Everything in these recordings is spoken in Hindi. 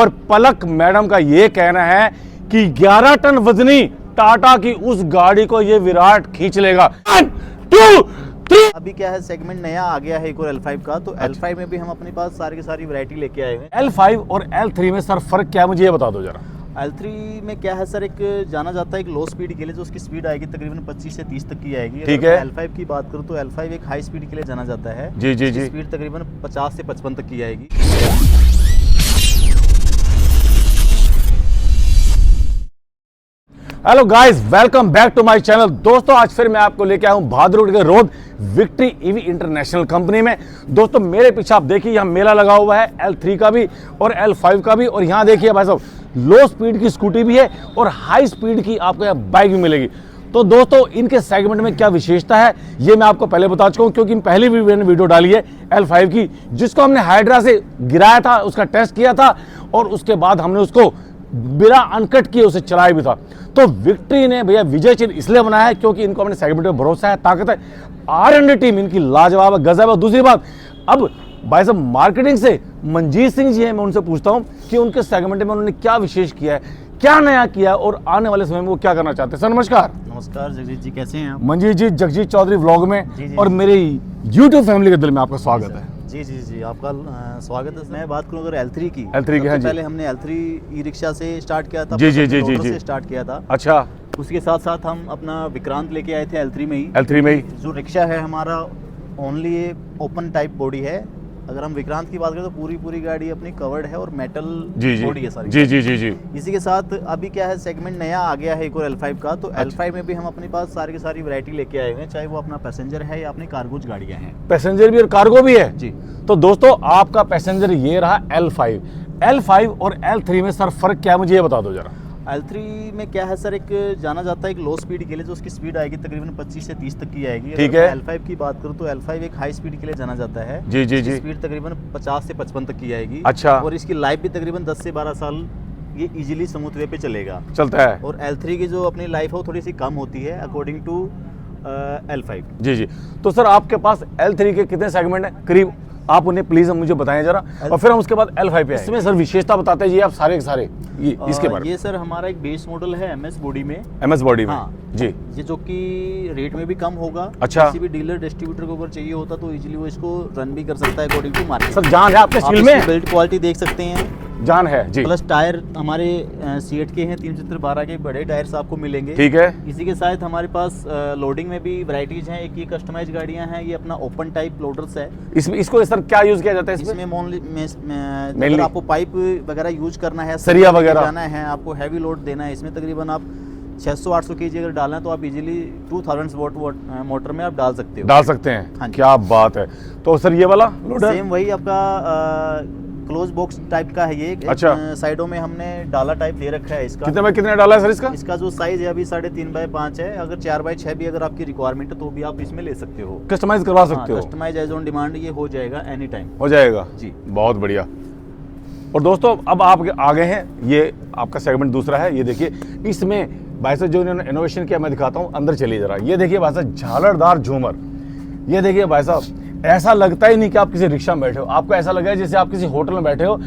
और पलक मैडम का ये कहना है कि 11 टन वजनी टाटा की उस गाड़ी को ये विराट खींच लेगा। 1, 2, 3। अभी क्या है, सेगमेंट नया आ गया है एक और L5 का, तो L5 में भी हम अपने पास सारी की सारी वैरायटी लेके आए हुए हैं। L5 और L3 में सर फर्क क्या है, मुझे ये बता दो जरा। L3 में क्या है सर, एक जाना जाता है एक लो स्पीड के लिए, जो उसकी स्पीड आएगी तकरीबन 25 से 30 तक की आएगी। ठीक है। L5 की बात करूँ तो L5 एक हाई स्पीड के लिए जाना जाता है। जी जी जी। स्पीड तकरीबन 50 से 55 तक की आएगी। Hello guys, welcome back to my channel. दोस्तों आज फिर मैं आपको लेके आया हूं बहादुर के road victory EV international company में। दोस्तों मेरे पीछे आप देखिए यहाँ मेला लगा हुआ है L3 का भी और L5 का भी, और यहाँ देखिए भाई साहब लो स्पीड की स्कूटी भी है और हाई स्पीड की आपको यहाँ बाइक भी मिलेगी। तो दोस्तों इनके सेगमेंट में क्या विशेषता है ये मैं आपको पहले बता चुका हूँ, क्योंकि पहले भी मैंने वीडियो डाली है L5 की, जिसको हमने हाइड्रा से गिराया था, उसका टेस्ट किया था और उसके बाद हमने उसको बिना अनकट किए उसे चलाया भी था। तो विक्ट्री ने भैया विजय चिन्ह इसलिए बनाया है क्योंकि इनको अपने सेगमेंट में भरोसा है, ताकत है। R&D टीम इनकी लाजवाब है, गजब है। दूसरी बात, अब भाई साहब मार्केटिंग से मंजीत सिंह जी हैं, मैं उनसे पूछता हूं कि उनके सेगमेंट में उन्होंने क्या विशेष किया है, क्या नया किया है और आने वाले समय में वो क्या करना चाहते हैं। सर नमस्कार। नमस्कार जगजीत जी, कैसे हैं आप? मंजीत जी, जगजीत चौधरी व्लॉग में जी। और मेरे यूट्यूब फैमिली के दिल में आपका स्वागत है। जी जी जी, आपका स्वागत है। मैं बात करूं अगर L3 की, L3 की, हाँ जी। पहले हमने L3 ई रिक्शा से स्टार्ट किया था। जी जी जी जी से स्टार्ट किया था। अच्छा। उसके साथ साथ हम अपना विक्रांत लेके आए थे L3 में ही। L3 में ही जो रिक्शा है हमारा ओनली ये ओपन टाइप बॉडी है। अगर हम विक्रांत की बात करें तो पूरी गाड़ी अपनी कवर्ड है और मेटल बॉडी है सारी। जी जी जी जी। इसी के साथ अभी क्या है, सेगमेंट नया आ गया है एक और L5 का, तो L5 में भी हम अपने पास सारी की सारी वैरायटी लेके आए हुए हैं, चाहे वो अपना पैसेंजर है या अपनी कार्गोज गाड़ियां हैं। पैसेंजर भी और कार्गो भी है जी। तो दोस्तों आपका पैसेंजर ये रहा L5 और L3 में सर फर्क क्या है, मुझे ये बता दो जरा। L3 में क्या है सर, एक जाना जाता है एक लो स्पीड के लिए, जो उसकी स्पीड आएगी तकरीबन 25 से 30 तक की आएगी। ठीक है। L5 की बात करूँ तो L5 एक हाई स्पीड के लिए जाना जाता है। जी जी जी। स्पीड तकरीबन 50 से 55 तक की आएगी। अच्छा। और इसकी लाइफ भी तकरीबन 10 से 12 साल ये इजीली स्मूथ वे पे चलेगा, चलता है। और L3 की जो अपनी लाइफ है वो थोड़ी सी कम होती है अकॉर्डिंग टू L5। जी जी। तो सर आपके पास L3 के कितने सेगमेंट हैं करीब, आप उन्हें प्लीज मुझे बताएं जरा, और फिर हम उसके बाद L5 पे इसमें सर विशेषता बताते हैं जी आप सारे के सारे ये इसके बारे में। ये सर हमारा एक बेस मॉडल है MS बॉडी में। MS बॉडी में। हाँ। जी। ये जो कि रेट में भी कम होगा। अच्छा। किसी भी डीलर डिस्ट्रीब्यूटर को अगर चाहिए होता तो इजीली वो इसको रन भी कर सकता है अकॉर्डिंग टू मार्केट। सर जान है आपके स्टील में, बिल्ड क्वालिटी देख सकते हैं, जान है जी। प्लस टायर हमारे सीएट के हैं 312 के बड़े टायर्स आपको मिलेंगे। ठीक है। इसी के साथ हमारे पास लोडिंग में भी वैरायटीज हैं। एक ये कस्टमाइज गाड़ियां हैं, ये अपना ओपन टाइप लोडर्स है। इसमें इसको सर क्या यूज किया जाता है इसमें Mainly? अगर आपको पाइप वगैरह यूज करना है, सरिया वगैरह जाना है, आपको हैवी लोड देना है, इसमें तकरीबन आप 600-800 kg अगर डालना है तो आप इजीली 2000 वोट मोटर में आप डाल सकते हो। डाल सकते हैं। हाँ जी। क्या बात है। तो सर ये वाला लोडर सेम वही आपका क्लोज बॉक्स टाइप का है ये। अच्छा। साइडों में हमने डाला टाइप दे रखा है इसका। कितने बाय कितने डाला है सर इसका? इसका जो साइज है अभी 3.5 बाय 5 है। अगर 4 बाय 6 भी अगर आपकी रिक्वायरमेंट है तो भी आप इसमें ले सकते हो, कस्टमाइज करवा सकते हो। कस्टमाइज एज ऑन डिमांड ये हो जाएगा एनी टाइम। हो जाएगा जी। बहुत बढ़िया। और दोस्तों अब आप आ गए हैं, ये आपका सेगमेंट दूसरा है। ये देखिए इसमें भाई साहब जो इन्होंने इनोवेशन किया मैं दिखाता हूँ, अंदर चलिए जरा। ये देखिए भाई साहब झालरदार झूमर। ये देखिए भाई साहब ऐसा लगता ही नहीं कि आप किसी रिक्शा में बैठे हो, आपको ऐसा लगेगा जैसे आप किसी होटल में बैठे हो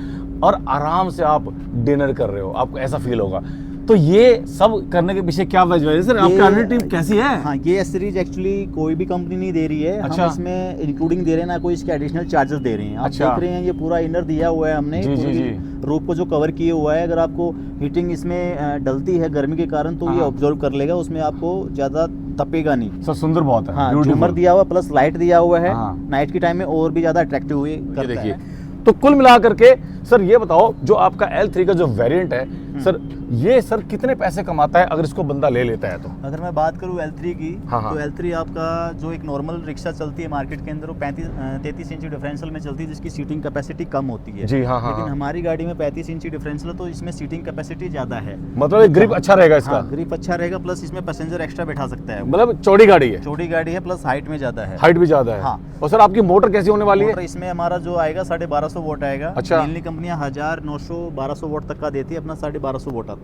और आराम से आप डिनर कर रहे हो, आपको ऐसा फील होगा। तो ये सब करने के पीछे क्या वजह है सर? आपकी R&D टीम कैसी है? हाँ, ये एसेसरीज एक्चुअली कोई भी कंपनी नहीं दे रही है। अच्छा। हम इसमें इंक्लूडिंग दे रहे हैं, ना कोई इसके एडिशनल चार्जेस दे रहे हैं। आप अच्छा। देख रहे हैं ये पूरा इनर दिया हुआ है हमने। जी, जी, जी। रूफ को जो कवर किए हुआ है, अगर आपको हीटिंग इसमें डलती है गर्मी के कारण तो ये हाँ। ऑब्जर्व कर लेगा, उसमें आपको ज्यादा तपेगा नहीं। सर सुंदर बहुत है। हाँ, Beautiful। झूमर दिया हुआ प्लस लाइट दिया हुआ है। हाँ। नाइट के टाइम में और भी ज्यादा अट्रैक्टिव हुए ये देखिए। तो कुल मिलाकर के सर ये बताओ जो आपका L3 का जो वेरिएंट है सर, ये सर कितने पैसे कमाता है अगर इसको बंदा ले लेता है तो? अगर मैं बात करूं L3 की, हाँ, हाँ। तो L3 आपका जो एक नॉर्मल रिक्शा चलती है मार्केट के अंदर वो 33 इंची डिफरेंशियल में चलती है, जिसकी सीटिंग कैपेसिटी कम होती है। जी हाँ हाँ। लेकिन हाँ। हमारी गाड़ी में 35 इंची डिफरेंशियल है, तो इसमें सीटिंग कैपेसिटी ज्यादा है। मतलब ग्रिप अच्छा रहेगा इसका? हाँ, ग्रिप अच्छा रहेगा, प्लस इसमें पैसेंजर एक्स्ट्रा बैठा सकता है। मतलब चौड़ी गाड़ी है? छोटी गाड़ी है, प्लस हाइट में ज्यादा है। हाइट भी ज्यादा है। हाँ। और सर आपकी मोटर कैसी होने वाली मोटर है? इसमें हमारा जो आएगा 1250 वोट आएगा। अच्छा। मेनली कंपनियां 1000, 900, 1200 वोट तक का देती है, अपना 1250 वोट आता है।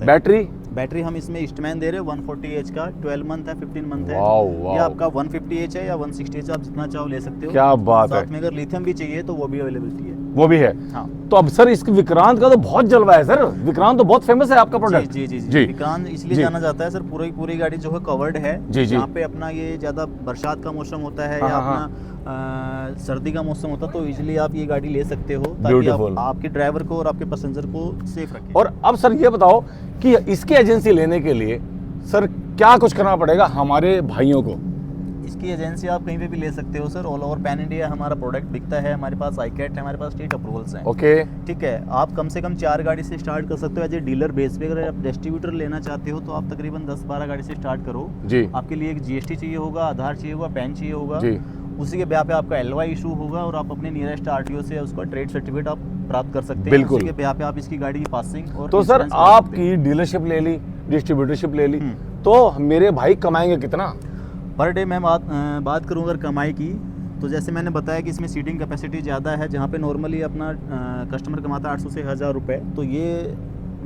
बैटरी हम इसमें ईस्टमैन दे रहे हैं 140 एच का, 12 मंथ है, 15 मंथ है। Wow, wow. या आपका 150 एच है या 160 एच, आप जितना चाहो ले सकते हो। क्या बात है। साथ में अगर लिथियम भी चाहिए तो वो भी अवेलेबिलिटी है। वो भी है। हाँ। तो अब सर इसके विक्रांत का तो बहुत जलवा है सर, विक्रांत तो बहुत फेमस है आपका प्रोडक्ट। जी जी जी विक्रांत इसलिए जी। जाना जाता है सर, पूरी गाड़ी जो है कवर्ड है। जी जी। यहाँ पे अपना ये ज्यादा बरसात का मौसम होता है हाँ, या हाँ, अपना सर्दी का मौसम होता है, तो इसलिए आप ये गाड़ी ले सकते हो ताकि Beautiful। आपके ड्राइवर को और आपके पैसेंजर को सेफ रखें। और अब सर ये बताओ कि इसकी एजेंसी लेने के लिए सर क्या कुछ करना पड़ेगा हमारे भाइयों को? इसकी एजेंसी आप कहीं पे भी ले सकते हो sir, all over pan India हमारा प्रोडक्ट बिकता है। हमारे पास आईकैट है, हमारे पास स्टेट अप्रूवल्स हैं। ओके। ठीक है, आप कम से कम 4 गाड़ी से स्टार्ट कर सकते हो एज ए डीलर बेस पे। अगर आप डिस्ट्रीब्यूटर लेना चाहते हो तो आप तकरीबन 10-12 गाड़ी से स्टार्ट करो। जी। आपके लिए एक जीएसटी चाहिए होगा, आधार चाहिए होगा, पैन चाहिए होगा। जी। उसी के ब्याह पे आपका एलवाई इशू होगा और आप अपने नियरेस्ट आरटीओ से उसका ट्रेड सर्टिफिकेट आप प्राप्त कर सकते हैं। बिल्कुल। उसी के ब्याह पे आप इसकी गाड़ी की पासिंग और तो सर insurance करा सकते आपकी डीलरशिप ले ली, डिस्ट्रीब्यूटरशिप ले ली, तो मेरे भाई कमाएंगे कितना? हैं। पर डे मैं बात करूँ अगर कमाई की, तो जैसे मैंने बताया कि इसमें सीटिंग कैपेसिटी ज़्यादा है। जहाँ पे नॉर्मली अपना कस्टमर कमाता है 800 से 1000 रुपये, तो ये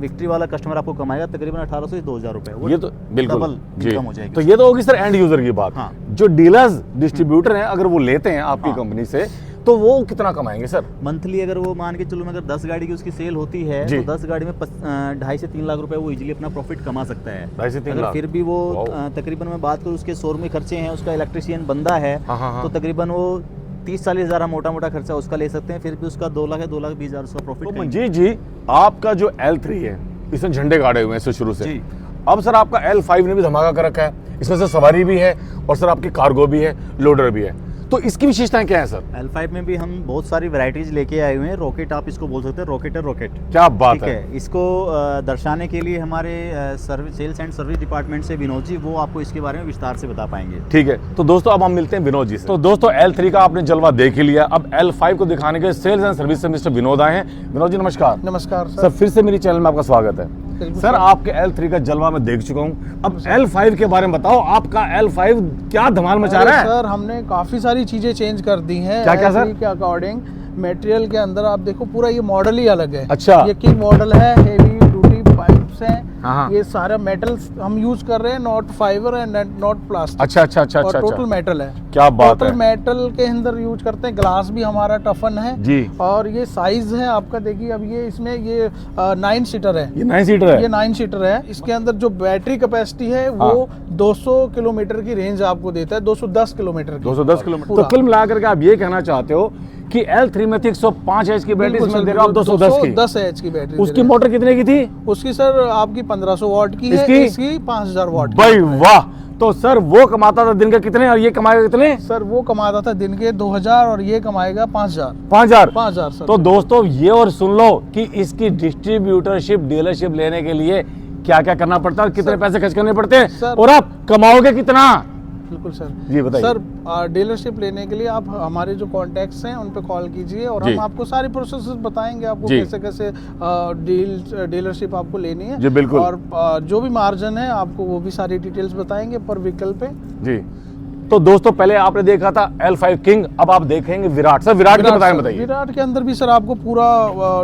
विक्ट्री वाला कस्टमर आपको कमाएगा तकरीबन 1800 से 2000 रुपये। वो ये तो बिल्कुल डबल जी। इनकम हो जाएगी। तो ये तो होगी सर एंड यूजर की बात। हाँ। जो डीलर्स डिस्ट्रीब्यूटर हैं अगर वो लेते हैं आपकी हाँ। कंपनी से, तो वो कितना कमाएंगे सर? मंथली अगर वो मान के चलो, अगर 10 गाड़ी की उसकी सेल होती है जी। तो 10 गाड़ी में 2.5 से 3 लाख रुपए वो इजीली अपना प्रॉफिट कमा सकता है। 2.5 से 3 अगर लाख। फिर भी वो वाओ। तकरीबन मैं बात करूँ उसके शोरूम में खर्चे हैं, उसका इलेक्ट्रिशियन बंदा है, हाँ, हाँ, हाँ। तो तकरीबन वो 30-40 हज़ार मोटा खर्चा उसका ले सकते हैं। फिर भी उसका 2 लाख है, 2,20,000 उसका तो प्रॉफिट। मंजीत जी, आपका जो L3 है इसमें झंडे गाड़े हुए हैं इससे शुरू से। जी। अब सर आपका L5 ने भी धमाका कर रखा है, इसमें से सवारी भी है और सर आपकी कार्गो भी है, लोडर भी है। तो इसकी विशेषताएं क्या है सर? L5 में भी हम बहुत सारी वैरायटीज लेके आए हुए हैं। रॉकेट आप इसको बोल सकते हैं, रॉकेट। क्या बात ठीक है। है, इसको दर्शाने के लिए हमारे service sales and service department से विनोद जी, वो आपको इसके बारे में विस्तार से बता पाएंगे। ठीक है, तो दोस्तों अब हम मिलते हैं विनोद जी से। तो दोस्तों L3 का आपने जलवा देख ही लिया, अब L5 को दिखाने के सेल्स एंड सर्विस से मिस्टर विनोद आए हैं। विनोद जी नमस्कार। नमस्कार सर फिर से मेरी चैनल में आपका स्वागत है। बिल्कुल सर आपके L3 का जलवा मैं देख चुका हूँ, अब L5 के बारे में बताओ, आपका L5 क्या धमाल मचा रहा है? सर हमने काफी सारी चीजें चेंज कर दी हैं। क्या सर? के अकॉर्डिंग मटेरियल के अंदर आप देखो पूरा ये मॉडल ही अलग है। अच्छा। ये की मॉडल है, हेवी ड्यूटी पाइप्स हैं। हाँ। ये सारा मेटल्स हम यूज कर रहे हैं, not fibre and not plastic. अच्छा। और टोटल मेटल है। क्या बात टोटल है। मेटल के अंदर यूज करते हैं। ग्लास भी हमारा टफन है जी। और ये साइज है आपका, देखिए अब ये इसमें ये 9 सीटर है। ये 9 सीटर है। ये 9 सीटर है। इसके अंदर जो बैटरी कैपेसिटी है वो 200 किलोमीटर की रेंज आपको देता है, 210 किलोमीटर की। 210 किलोमीटर। पूरा। तो कुल मिलाकर के आप ये कहना चाहते हो कि L3 में थी 105 एच की बैटरी, बिल्कुल इसमें सर, दे रहे हो आप 210 की। 210 एच की बैटरी। उसकी मोटर कितने की थी? उसकी सर आपकी 1500 वॉट की है, इसकी? इसकी 5000 वॉट की। भाई वाह। तो सर वो कमाता था दिन का कितने और ये कमाएगा कितने? सर वो कमाता था दिन के 2000 और ये कमाएगा 5000। 5000 सर। तो दोस्तों ये और सुन लो कि इसकी डिस्ट्रीब्यूटरशिप डीलरशिप लेने के लिए क्या क्या करना पड़ता है और कितने पैसे खर्च करने पड़ते हैं सर। और आप कमाओगे कितना? बिल्कुल सर। जी बताइए। सर डीलरशिप लेने के लिए आप हमारे जो कॉन्टैक्ट्स हैं उन पे कॉल कीजिए और जी। हम आपको सारी प्रोसेस बताएंगे, आपको जी। कैसे कैसे डीलरशिप आपको लेनी है। जी, बिल्कुल। और जो भी मार्जिन है आपको वो भी सारी डिटेल्स बताएंगे पर व्हीकल पे। जी। तो दोस्तों पहले आपने देखा था L5 किंग, अब आप देखेंगे विराट। सर विराट के बारे में बताइए। विराट के अंदर भी सर आपको पूरा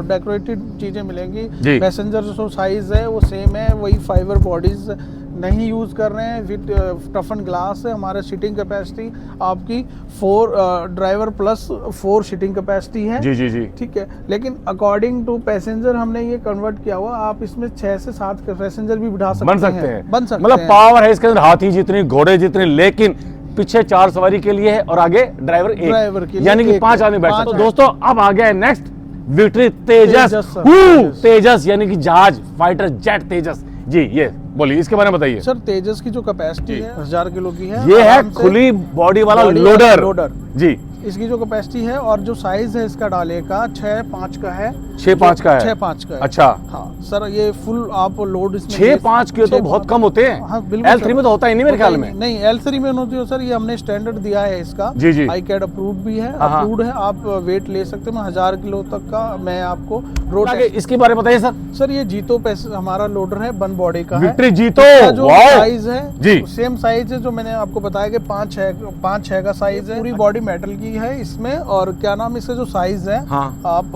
डेकोरेटेड चीजें मिलेंगी। जी। पैसेंजर जो साइज है वो सेम है, वही फाइबर बॉडीज नहीं यूज कर रहे हैं, विद टफन ग्लास है। हमारा सीटिंग कैपेसिटी आपकी 4 ड्राइवर प्लस 4 सीटिंग कैपेसिटी है। जी। ठीक है, लेकिन अकॉर्डिंग टू पैसेंजर हमने ये कन्वर्ट किया हुआ, आप इसमें 6 से 7 पैसेंजर भी बिठा सकते बन सकते हैं। मतलब हैं। पावर है इसके अंदर हाथी जितनी, घोड़े जितने, लेकिन पीछे 4 सवारी के लिए है और आगे ड्राइवर ड्राइवर के लिए यानी कि एक 5 है। आदमी बैठ सकते। 5 तो दोस्तों अब आ गया है नेक्स्ट विक्ट्री तेजस। तेजस सर, तेजस। तेजस यानी कि जहाज, फाइटर जेट तेजस। जी ये बोलिए, इसके बारे में बताइए। सर तेजस की जो कैपेसिटी जी। है 1000 किलो की है। ये है आराम से खुली बॉडी वाला बॉडी वाला लोडर। लोडर। जी। इसकी जो कैपेसिटी है और जो साइज है इसका डाले का 6.5 का है। 6.5 का है। 6.5 का है। अच्छा। हाँ सर, ये फुल आप लोड इसमें 6.5 के तो बहुत कम होते हैं। हाँ बिल्कुल L3 में तो होता ही नहीं मेरे ख्याल में। नहीं L3 में होती है सर, ये हमने स्टैंडर्ड दिया है इसका। जी। आईकैड अप्रूव्ड भी है, हाँ। अप्रूव्ड है। आप वेट ले सकते हैं 1000 किलो तक का। मैं आपको रोड आगे इसके बारे में बताइए सर। सर ये जीतो पैसे हमारा लोडर है, 1 बॉडी का है। विक्ट्री जीतो। इसका जो वाओ। साइज है जी। सेम साइज है जो मैंने आपको बताया कि 5-6 का साइज है। पूरी बॉडी मेटल की है इसमें। और क्या नाम, इसका जो साइज है, हाँ। आप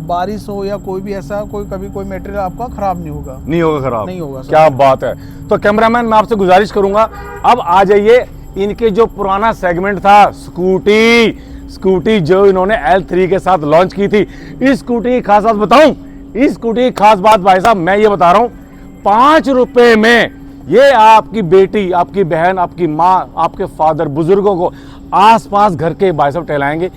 बारिश हो या कोई भी ऐसा कभी कोई मटेरियल आपका खराब नहीं होगा। नहीं होगा खराब। नहीं होगा सर। क्या बात है। तो कैमरामैन मैं आपसे गुजारिश करूंगा अब आ जाइए, इनके जो पुराना सेगमेंट था स्कूटी, स्कूटी जो इन्होंने L3 के साथ लॉन्च की थी। इस स्कूटी की खास बात बताऊं, इस स्कूटी की खास बात भाई साहब मैं ये बता रहा हूं, 5 रुपए में ये आपकी बेटी, आपकी बहन, आपकी माँ, आपके फादर, बुजुर्गों को आसपास घर के भाई साहब टहलाएंगे।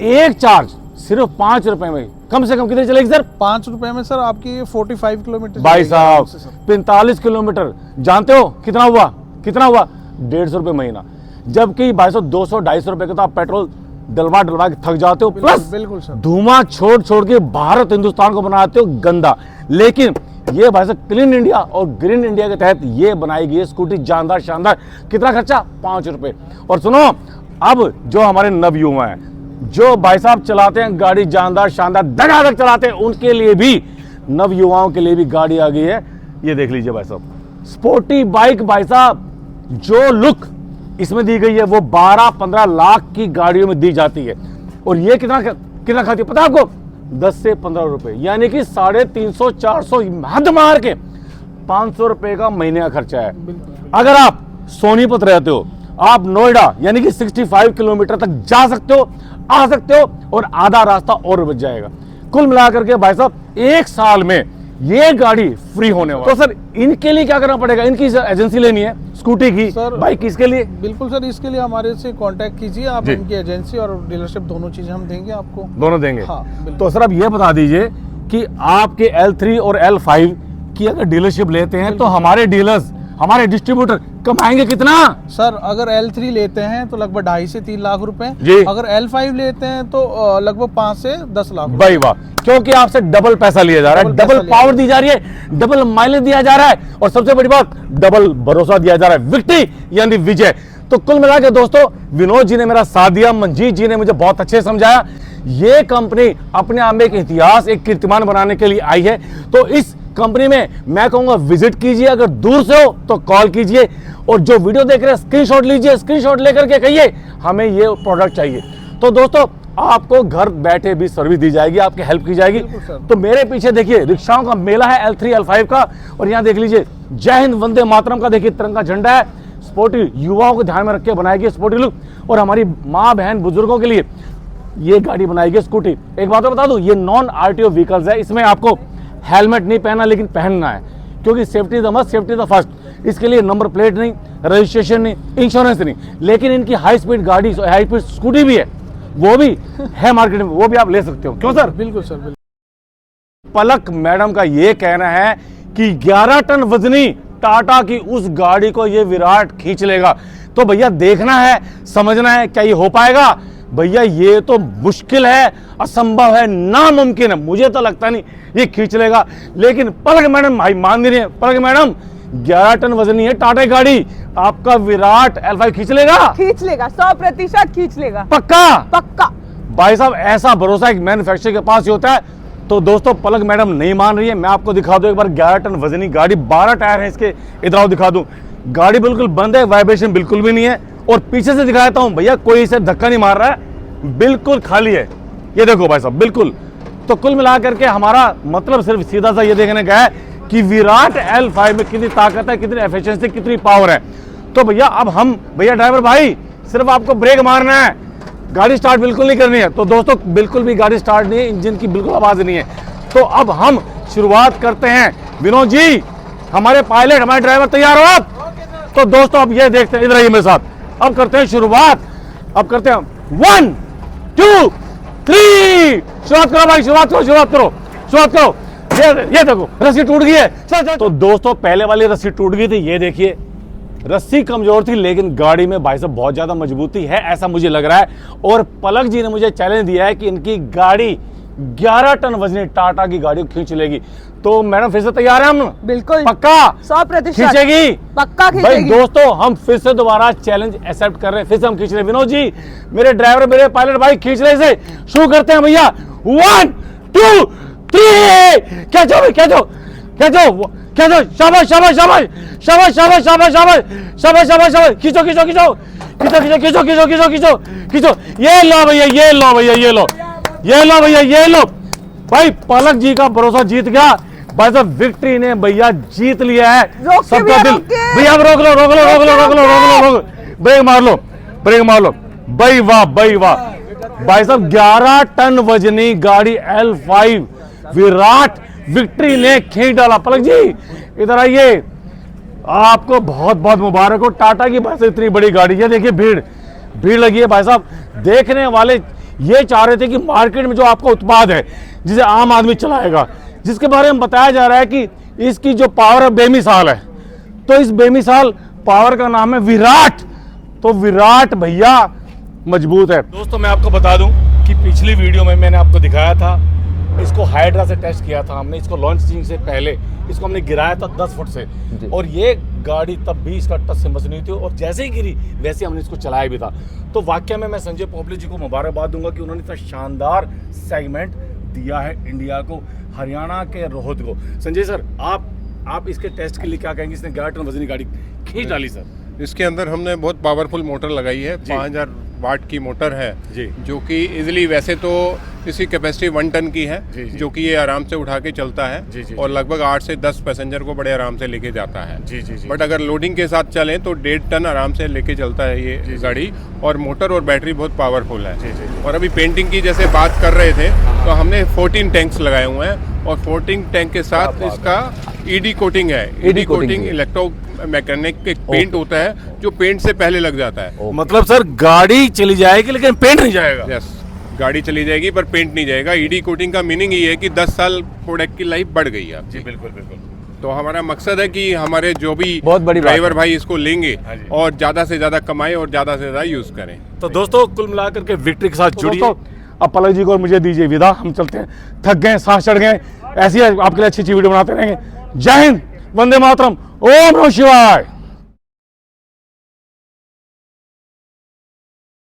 एक चार्ज सिर्फ 5 रुपए में, कम से कम कितने चलेगी सर? 5 रुपए में सर आपकी 45 किलोमीटर भाई चलेगी आराम साहब से सर। 45 किलोमीटर, जानते हो कितना हुआ? कितना हुआ? 150 रुपए महीना। जबकि भाई साहब 200-250 रुपए का तो आप पेट्रोल डलवा के थक जाते हो, प्लस बिल्कुल सर। धुआं छोड़ के भारत हिंदुस्तान को बनाते हो गंदा। लेकिन ये भाई साहब क्लीन इंडिया और ग्रीन इंडिया के तहत ये बनाई गई है स्कूटी, जानदार शानदार। कितना खर्चा? 5 रुपए। और सुनो, अब जो हमारे नवयुवा हैं, जो भाई साहब चलाते हैं गाड़ी जानदार शानदार धड़ाधड़ चलाते हैं, उनके लिए भी, नवयुवाओं के लिए भी गाड़ी आ गई है। ये देख लीजिए भाई साहब, स्पोर्टी बाइक। भाई साहब जो लुक इसमें दी गई है वो 12-15 लाख की गाड़ियों में दी जाती है। और ये कितना खाती है पता है आपको? 10 से 15 रुपए, यानी कि 350-400 हद मार के 500 रुपए का महीने का खर्चा है। अगर आप सोनीपत रहते हो, आप नोएडा यानी कि 65 किलोमीटर तक जा सकते हो, आ सकते हो, और आधा रास्ता और बच जाएगा। कुल मिलाकर के भाई साहब 1 साल में ये गाड़ी फ्री होने वाली। तो सर इनके लिए क्या करना पड़ेगा? इनकी एजेंसी लेनी है स्कूटी की, सर बाइक किसके लिए? बिल्कुल सर, इसके लिए हमारे से कांटेक्ट कीजिए आप। जी। इनकी एजेंसी और डीलरशिप दोनों चीजें हम देंगे आपको। दोनों देंगे। हाँ, बिल्कुल। तो सर अब ये बता दीजिए कि आपके L3 और L5 की अगर डीलरशिप लेते हैं तो हमारे डीलर्स, हमारे डिस्ट्रीब्यूटर कमाएंगे कितना? सर अगर L3 लेते हैं तो लगभग 2.5 से 3 लाख रुपए। जी। अगर L5 लेते हैं तो लगभग 5 से 10 लाख रुपए। भाई वाह, क्योंकि आपसे डबल पैसा लिया जा रहा है, डबल डबल पैसा पावर लिया दी जा रही है, डबल माइलेज दिया जा रहा है, और सबसे बड़ी बात डबल भरोसा दिया जा रहा है, विक्ट्री यानी विजय। तो कुल मिला के दोस्तों, विनोद जी ने मेरा साथ दिया, मंजीत जी ने मुझे बहुत अच्छे समझाया। ये कंपनी अपने आप में एक इतिहास, एक कीर्तिमान बनाने के लिए आई है। तो इस कंपनी में मैं कहूंगा विजिट कीजिए, अगर दूर से हो तो कॉल कीजिए, और जो वीडियो देख रहे हैं स्क्रीनशॉट लीजिए, स्क्रीनशॉट लेकर के कहिए हमें ये प्रोडक्ट चाहिए। तो दोस्तों आपको घर बैठे भी सर्विस दी जाएगी, आपकी हेल्प की जाएगी। तो मेरे पीछे देखिए रिक्शाओं का मेला है L3 L5 का, और यहाँ देख लीजिए जय हिंद वंदे मातरम का देखिए तिरंगा झंडा है। स्पोर्टी युवाओं को ध्यान में रख के बनाएगी स्पोर्टी लुक, और हमारी माँ बहन बुजुर्गों के लिए ये गाड़ी बनाएगी स्कूटी। एक बात बता दूं, ये नॉन RTO व्हीकल्स है, इसमें आपको हेलमेट नहीं पहनना, लेकिन पहनना है, क्योंकि safety the must, safety the first. इसके लिए नंबर प्लेट नहीं, रजिस्ट्रेशन नहीं, इंश्योरेंस नहीं, लेकिन इनकी हाई स्पीड गाड़ी, हाई स्पीड स्कूटी भी है, वो भी है मार्केट में, वो भी आप ले सकते हो। क्यों सर? बिल्कुल सर, बिल्कुल। पलक मैडम का ये कहना है कि 11 टन वजनी टाटा की उस गाड़ी को ये विराट खींच लेगा। तो भैया देखना है, समझना है, क्या ये हो पाएगा? भैया ये तो मुश्किल है, असंभव है, नामुमकिन है, मुझे तो लगता नहीं ये खींच लेगा। लेकिन पलक मैडम भाई मान रही है, पलक मैडम 11 टन वजनी है टाटा गाड़ी, आपका विराट L5 खींच लेगा? खींच लेगा, 100% खींच लेगा, पक्का? पक्का। भाई साहब ऐसा भरोसा एक मैन्युफैक्चरर के पास ही होता है। तो दोस्तों पलक मैडम नहीं मान रही है, मैं आपको दिखा दूं एक बार 11 टन वजनी गाड़ी, 12 टायर है इसके, इधर आओ दिखा दूं। गाड़ी बिल्कुल बंद है, वाइब्रेशन बिल्कुल भी नहीं है, और पीछे से दिखा देता हूं भैया, कोई इसे धक्का नहीं मार रहा है, बिल्कुल खाली है। ये देखो भाई साहब बिल्कुल। तो कुल मिलाकर के हमारा मतलब सिर्फ सीधा सा ये देखने का है कि विराट L5 में कितनी ताकत है, कितनी एफिशिएंसी, कितनी पावर है। तो भैया अब हम, भैया ड्राइवर भाई सिर्फ आपको ब्रेक मारना है, गाड़ी स्टार्ट बिल्कुल नहीं करनी है। तो दोस्तों बिल्कुल भी गाड़ी स्टार्ट नहीं है, इंजन की बिल्कुल आवाज नहीं है। तो अब हम शुरुआत करते हैं। विनोद जी हमारे पायलट, हमारे ड्राइवर तैयार हो आप? तो दोस्तों अब ये देखते हैं, इधर आइए मेरे साथ, अब करते हैं शुरुआत। अब करते हैं 1 2 3, शुरुआत करो भाई, शुरुआत करो, शुरुआत करो, शुरुआत करो। ये देखो रस्सी टूट गई है। चल। तो दोस्तों पहले वाली रस्सी टूट गई थी, ये देखिए रस्सी कमजोर थी, लेकिन गाड़ी में भाई साहब बहुत ज्यादा मजबूती है, ऐसा मुझे लग रहा है। और पलक जी ने मुझे चैलेंज दिया है कि इनकी गाड़ी 11 टन वजनी टाटा की गाड़ी को खींच लेगी। तो मैडम फिर से तैयार है हम? बिल्कुल, पक्का? 100% खींचेगी? पक्का भाई खींचेगी। दोस्तों हम फिर से दोबारा चैलेंज एक्सेप्ट कर रहे हैं, फिर से हम खींच रहे हैं। विनोद जी मेरे ड्राइवर, मेरे पायलट भाई खींच रहे से शुरू करते हैं भैया। 1 2 3, कैचो भाई, कैचो कैचो कैचो, शाबाश शाबाश शाबाश शाबाश शाबाश शाबाश शाबाश शाबाश शाबाश शाबाश, खींचो खींचो खींचो खींचो खींचो खींचो खींचो खींचो खींचो खींचो। ये लो भैया, ये लो भैया, ये लो, ये लो भैया, ये लो। भाई पलक जी का भरोसा जीत गया भाई साहब, विक्ट्री ने भैया जीत लिया है सबका दिल। भैया रोक लो, रोक लो, रोक लो, रोक लो, रोक लो, रोक, ब्रेक मार लो, ब्रेक मार लो। भाई वाह, भाई वाह, भाई साहब 11 टन वजनी गाड़ी L5 विराट विक्ट्री ने खींच डाला। पलक जी इधर आइए, आपको बहुत बहुत मुबारक हो। टाटा की बस इतनी बड़ी गाड़ी है, देखिए भीड़ लगी है भाई साहब। देखने वाले ये चाह रहे थे कि मार्केट में जो आपका उत्पाद है जिसे आम आदमी चलाएगा, जिसके बारे में बताया जा रहा है कि इसकी जो पावर बेमिसाल है, तो इस बेमिसाल पावर का नाम है विराट। तो विराट भैया मजबूत है। दोस्तों मैं आपको बता दूं कि पिछली वीडियो में मैंने आपको दिखाया था, इसको हाइड्रा से टेस्ट किया था हमने। इसको लॉन्चिंग से पहले इसको हमने गिराया था 10 फुट से, और ये गाड़ी तब भी इसका टच से मस नहीं थी, और जैसे ही गिरी वैसे हमने इसको चलाया भी था। तो वाकई में मैं संजय पोपले जी को मुबारकबाद दूंगा कि उन्होंने इतना शानदार सेगमेंट दिया है इंडिया को, हरियाणा के रोहत को। संजय सर आप इसके टेस्ट के लिए क्या कहेंगे? इसने 11 टन वजनी गाड़ी खींच डाली सर। इसके अंदर हमने बहुत पावरफुल मोटर लगाई है, 5000 वाट की मोटर है जी। जो कि इजीली, वैसे तो इसकी कैपेसिटी 1 टन की है जी। जो कि ये आराम से उठा के चलता है जी। और लगभग 8 से 10 पैसेंजर को बड़े आराम से लेके जाता है जी। बट अगर लोडिंग के साथ चलें तो 1.5 टन आराम से लेके चलता है ये गाड़ी, और मोटर और बैटरी बहुत पावरफुल है। और अभी पेंटिंग की जैसे बात कर रहे थे तो हमने 14 टैंक्स लगाए हुए हैं, और 14 टैंक के साथ इसका ईडी कोटिंग है। ईडी कोटिंग इलेक्ट्रो मैकेनिक एक पेंट होता है जो पेंट से पहले लग जाता है। मतलब सर गाड़ी चली जाएगी लेकिन पेंट नहीं जाएगा। यस, गाड़ी चली जाएगी पर पेंट नहीं जाएगा। ईडी कोटिंग का मीनिंग ये है कि 10 साल प्रोडक्ट की लाइफ बढ़ गई है। जी बिल्कुल। तो हमारा मकसद है कि हमारे जो भी बहुत बड़ी बात ड्राइवर है। भाई इसको लेंगे हाँ जी। और ज़्यादा से ज़्यादा कमाएं और ज़्यादा से ज़्यादा यूज़ करें। तो दोस्तों कुल मिलाकर के विक्ट्री के साथ जुड़िए। अब पलक जी को और मुझे दीजिए विदा, हम चलते हैं, थक गए, सांस चढ़ गए। ऐसी आपके लिए अच्छी वीडियो बनाते रहेंगे। जय हिंद, वंदे मातरम, ओम नमः शिवाय।